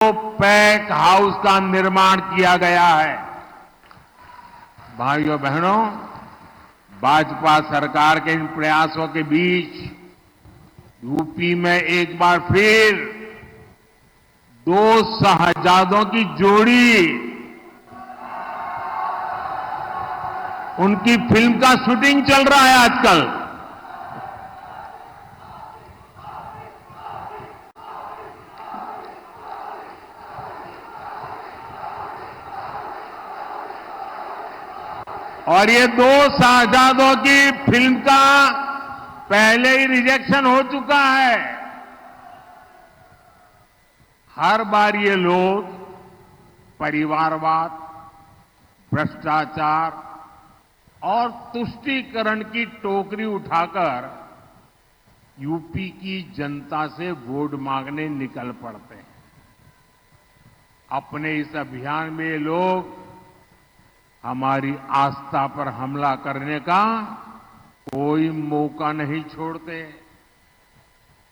Pack house का निर्माण किया गया है। भाइयों बहनों, भाजपा सरकार के इन प्रयासों के बीच यूपी में एक बार फिर दो शहजादों की जोड़ी उनकी फिल्म का शूटिंग चल रहा है आजकल। और ये दो शहजादों की फिल्म का पहले ही रिजेक्शन हो चुका है। हर बार ये लोग परिवारवाद, भ्रष्टाचार और तुष्टीकरण की टोकरी उठाकर यूपी की जनता से वोट मांगने निकल पड़ते हैं। अपने इस अभियान में ये लोग हमारी आस्था पर हमला करने का कोई मौका नहीं छोड़ते।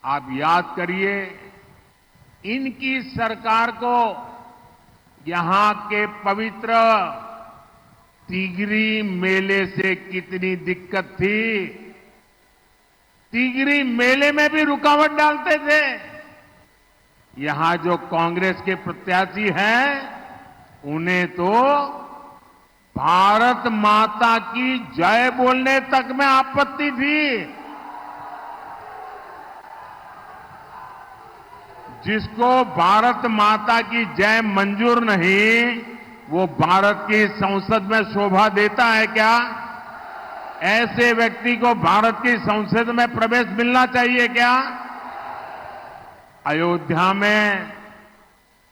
आप याद करिए, इनकी सरकार को यहां के पवित्र तिगरी मेले से कितनी दिक्कत थी। तिगरी मेले में भी रुकावट डालते थे। यहां जो कांग्रेस के प्रत्याशी हैं, उन्हें तो भारत माता की जय बोलने तक में आपत्ति थी। जिसको भारत माता की जय मंजूर नहीं, वो भारत की संसद में शोभा देता है क्या? ऐसे व्यक्ति को भारत की संसद में प्रवेश मिलना चाहिए क्या? अयोध्या में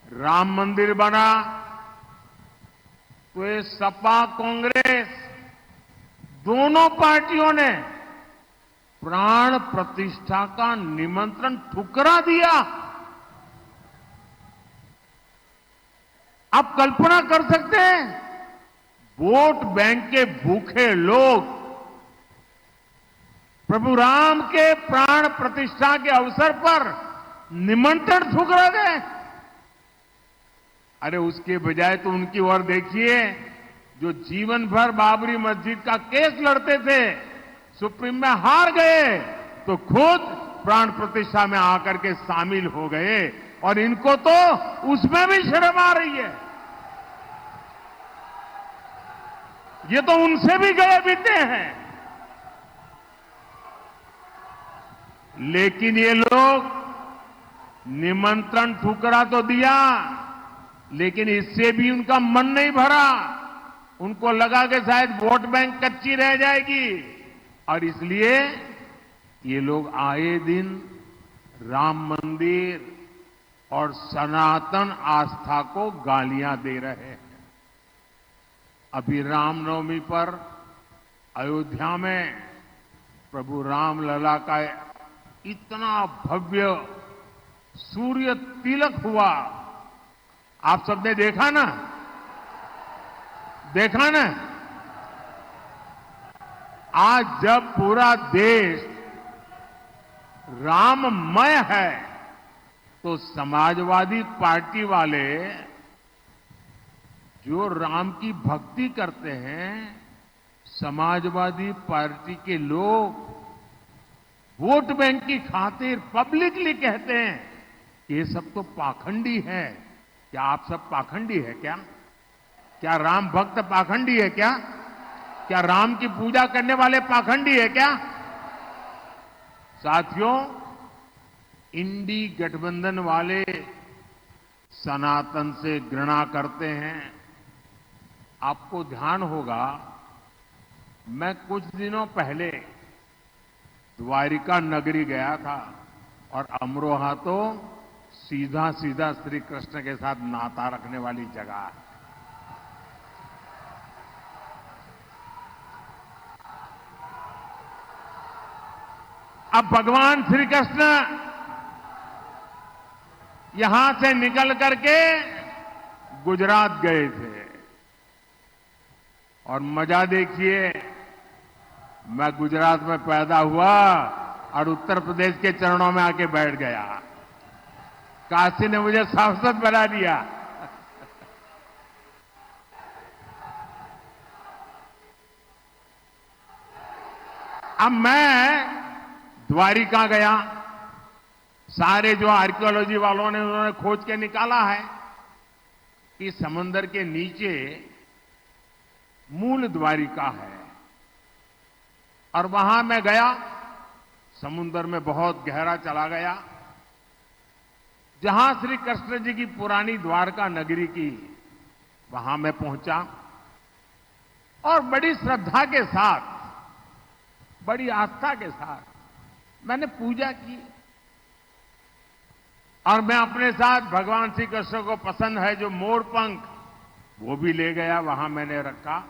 राम मंदिर बना तो ये सपा कांग्रेस दोनों पार्टियों ने प्राण प्रतिष्ठा का निमंत्रण ठुकरा दिया। आप कल्पना कर सकते हैं, वोट बैंक के भूखे लोग प्रभु राम के प्राण प्रतिष्ठा के अवसर पर निमंत्रण ठुकरा गए। अरे उसके बजाय तो उनकी ओर देखिए, जो जीवन भर बाबरी मस्जिद का केस लड़ते थे, सुप्रीम में हार गए तो खुद प्राण प्रतिष्ठा में आकर के शामिल हो गए। और इनको तो उसमें भी शर्म आ रही है। ये तो उनसे भी गए बीते हैं। लेकिन ये लोग निमंत्रण ठुकरा तो दिया, लेकिन इससे भी उनका मन नहीं भरा। उनको लगा कि शायद वोट बैंक कच्ची रह जाएगी, और इसलिए ये लोग आए दिन राम मंदिर और सनातन आस्था को गालियां दे रहे हैं। अभी रामनवमी पर अयोध्या में प्रभु राम लला का इतना भव्य सूर्य तिलक हुआ, आप सबने देखा ना? देखा ना? आज जब पूरा देश राममय है, तो समाजवादी पार्टी वाले जो राम की भक्ति करते हैं, समाजवादी पार्टी के लोग वोट बैंक की खातिर पब्लिकली कहते हैं कि ये सब तो पाखंडी है। क्या आप सब पाखंडी है क्या? क्या राम भक्त पाखंडी है क्या? क्या राम की पूजा करने वाले पाखंडी है क्या? साथियों, इंडी गठबंधन वाले सनातन से घृणा करते हैं। आपको ध्यान होगा, मैं कुछ दिनों पहले द्वारिका नगरी गया था, और अमरोहा तो सीधा सीधा श्री कृष्ण के साथ नाता रखने वाली जगह है। अब भगवान श्री कृष्ण यहां से निकल करके गुजरात गए थे, और मजा देखिए, मैं गुजरात में पैदा हुआ और उत्तर प्रदेश के चरणों में आके बैठ गया। काशी ने मुझे सांसद बना दिया। अब मैं द्वारिका गया। सारे जो आर्कियोलॉजी वालों ने उन्होंने खोज के निकाला है कि समंदर के नीचे मूल द्वारिका है। और वहां मैं गया, समुद्र में बहुत गहरा चला गया, जहां श्री कृष्ण जी की पुरानी द्वारका नगरी की, वहां मैं पहुंचा और बड़ी श्रद्धा के साथ, बड़ी आस्था के साथ मैंने पूजा की। और मैं अपने साथ भगवान श्री कृष्ण को पसंद है जो मोर पंख, वो भी ले गया, वहां मैंने रखा।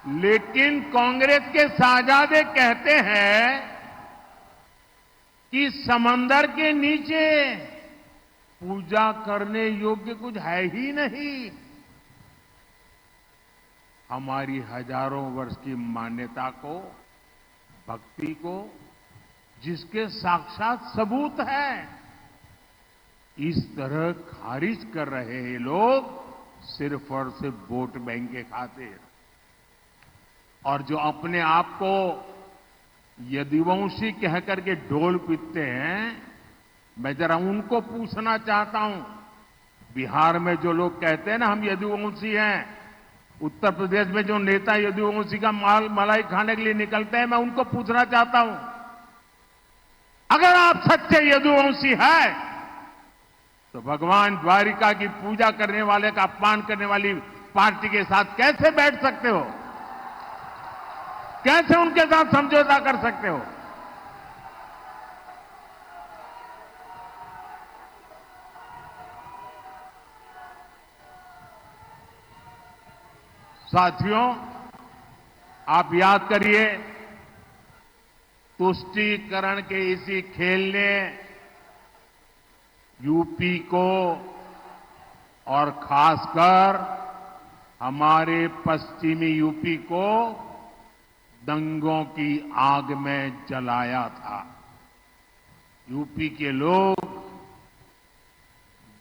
लेकिन कांग्रेस के साहजादे कहते हैं कि समंदर के नीचे पूजा करने योग्य कुछ है ही नहीं। हमारी हजारों वर्ष की मान्यता को, भक्ति को, जिसके साक्षात सबूत है, इस तरह खारिज कर रहे हैं लोग सिर्फ और सिर्फ वोट बैंक के खातिर। और जो अपने आप को यदुवंशी कह करके ढोल पीटते हैं, मैं जरा उनको पूछना चाहता हूं। बिहार में जो लोग कहते हैं ना हम यदुवंशी हैं, उत्तर प्रदेश में जो नेता यदुवंशी का मलाई खाने के लिए निकलते हैं, मैं उनको पूछना चाहता हूं, अगर आप सच्चे यदुवंशी हैं तो भगवान द्वारिका की पूजा करने वाले का अपमान करने वाली पार्टी के साथ कैसे बैठ सकते हो? कैसे उनके साथ समझौता कर सकते हो? साथियों, आप याद करिए, तुष्टीकरण के इसी खेल ने यूपी को और खासकर हमारे पश्चिमी यूपी को दंगों की आग में जलाया था। यूपी के लोग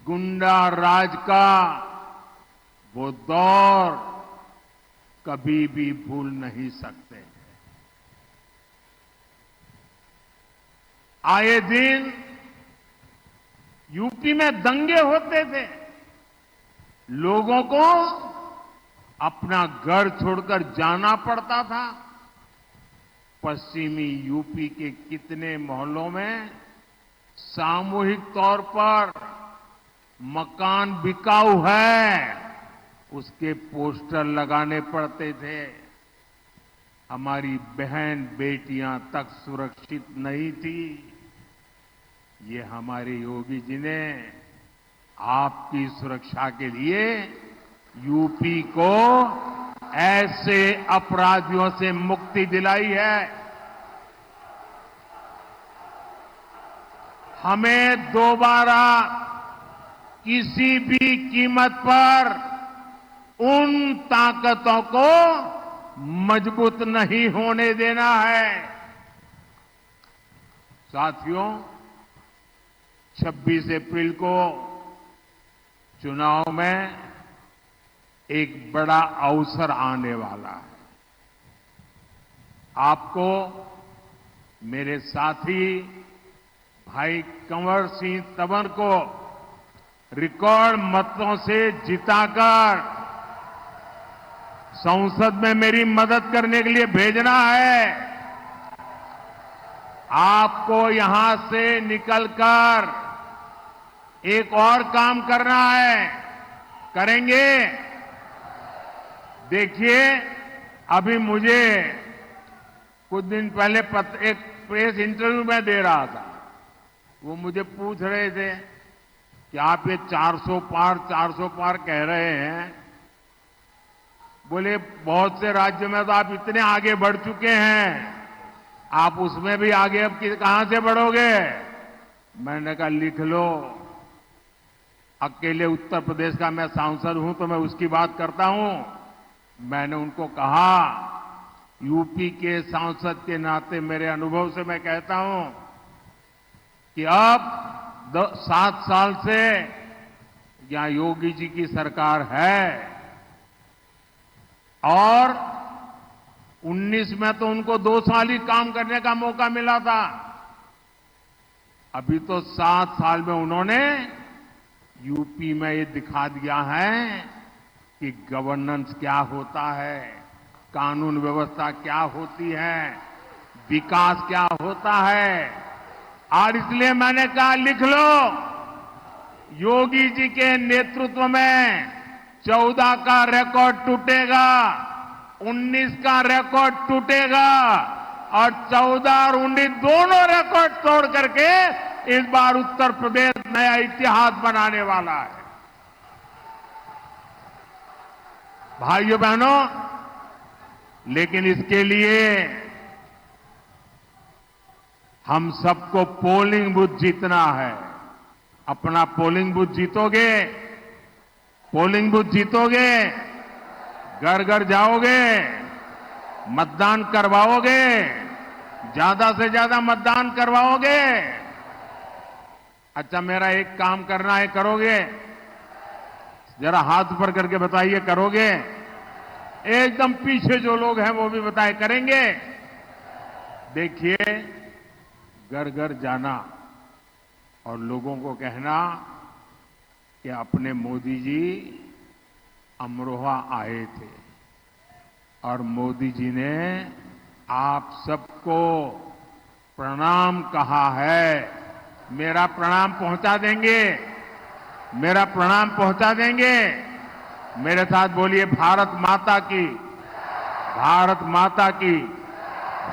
गुंडा राज का वो दौर कभी भी भूल नहीं सकते। आए दिन यूपी में दंगे होते थे, लोगों को अपना घर छोड़कर जाना पड़ता था। पश्चिमी यूपी के कितने मोहल्लों में सामूहिक तौर पर मकान बिकाऊ है, उसके पोस्टर लगाने पड़ते थे। हमारी बहन बेटियां तक सुरक्षित नहीं थी। ये हमारे योगी जी ने आपकी सुरक्षा के लिए यूपी को ऐसे अपराधियों से मुक्ति दिलाई है। हमें दोबारा किसी भी कीमत पर उन ताकतों को मजबूत नहीं होने देना है। साथियों, 26 अप्रैल को चुनाव में एक बड़ा अवसर आने वाला है। आपको मेरे साथी भाई कंवर सिंह तंवर को रिकॉर्ड मतों से जिताकर संसद में मेरी मदद करने के लिए भेजना है। आपको यहां से निकलकर एक और काम करना है, करेंगे? देखिए, अभी मुझे कुछ दिन पहले एक प्रेस इंटरव्यू में दे रहा था, वो मुझे पूछ रहे थे कि आप ये 400 पार कह रहे हैं, बोले बहुत से राज्यों में तो आप इतने आगे बढ़ चुके हैं, आप उसमें भी आगे अब कहां से बढ़ोगे? मैंने कहा लिख लो, अकेले उत्तर प्रदेश का मैं सांसद हूं तो मैं उसकी बात करता हूं। मैंने उनको कहा, यूपी के सांसद के नाते मेरे अनुभव से मैं कहता हूं कि अब 7 साल से यहाँ योगी जी की सरकार है और 19 में तो उनको 2 साल ही काम करने का मौका मिला था। अभी तो 7 साल में उन्होंने यूपी में ये दिखा दिया है कि गवर्नेंस क्या होता है, कानून व्यवस्था क्या होती है, विकास क्या होता है। और इसलिए मैंने कहा लिख लो, योगी जी के नेतृत्व में 14 का रिकॉर्ड टूटेगा, 19 का रिकॉर्ड टूटेगा और 14 और 19 दोनों रिकॉर्ड तोड़ करके इस बार उत्तर प्रदेश नया इतिहास बनाने वाला है। भाइयों बहनों, लेकिन इसके लिए हम सबको पोलिंग बूथ जीतना है। अपना पोलिंग बूथ जीतोगे, पोलिंग बूथ जीतोगे, घर घर जाओगे, मतदान करवाओगे, ज्यादा से ज्यादा मतदान करवाओगे। अच्छा, मेरा एक काम करना है, करोगे? जरा हाथ ऊपर करके बताइए, करोगे? एकदम पीछे जो लोग हैं वो भी बताए, करेंगे? देखिए, घर घर जाना और लोगों को कहना कि अपने मोदी जी अमरोहा आए थे और मोदी जी ने आप सबको प्रणाम कहा है। मेरा प्रणाम पहुंचा देंगे? मेरा प्रणाम पहुंचा देंगे? मेरे साथ बोलिए, भारत माता की, भारत माता की,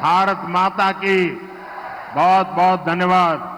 भारत माता की। बहुत बहुत धन्यवाद।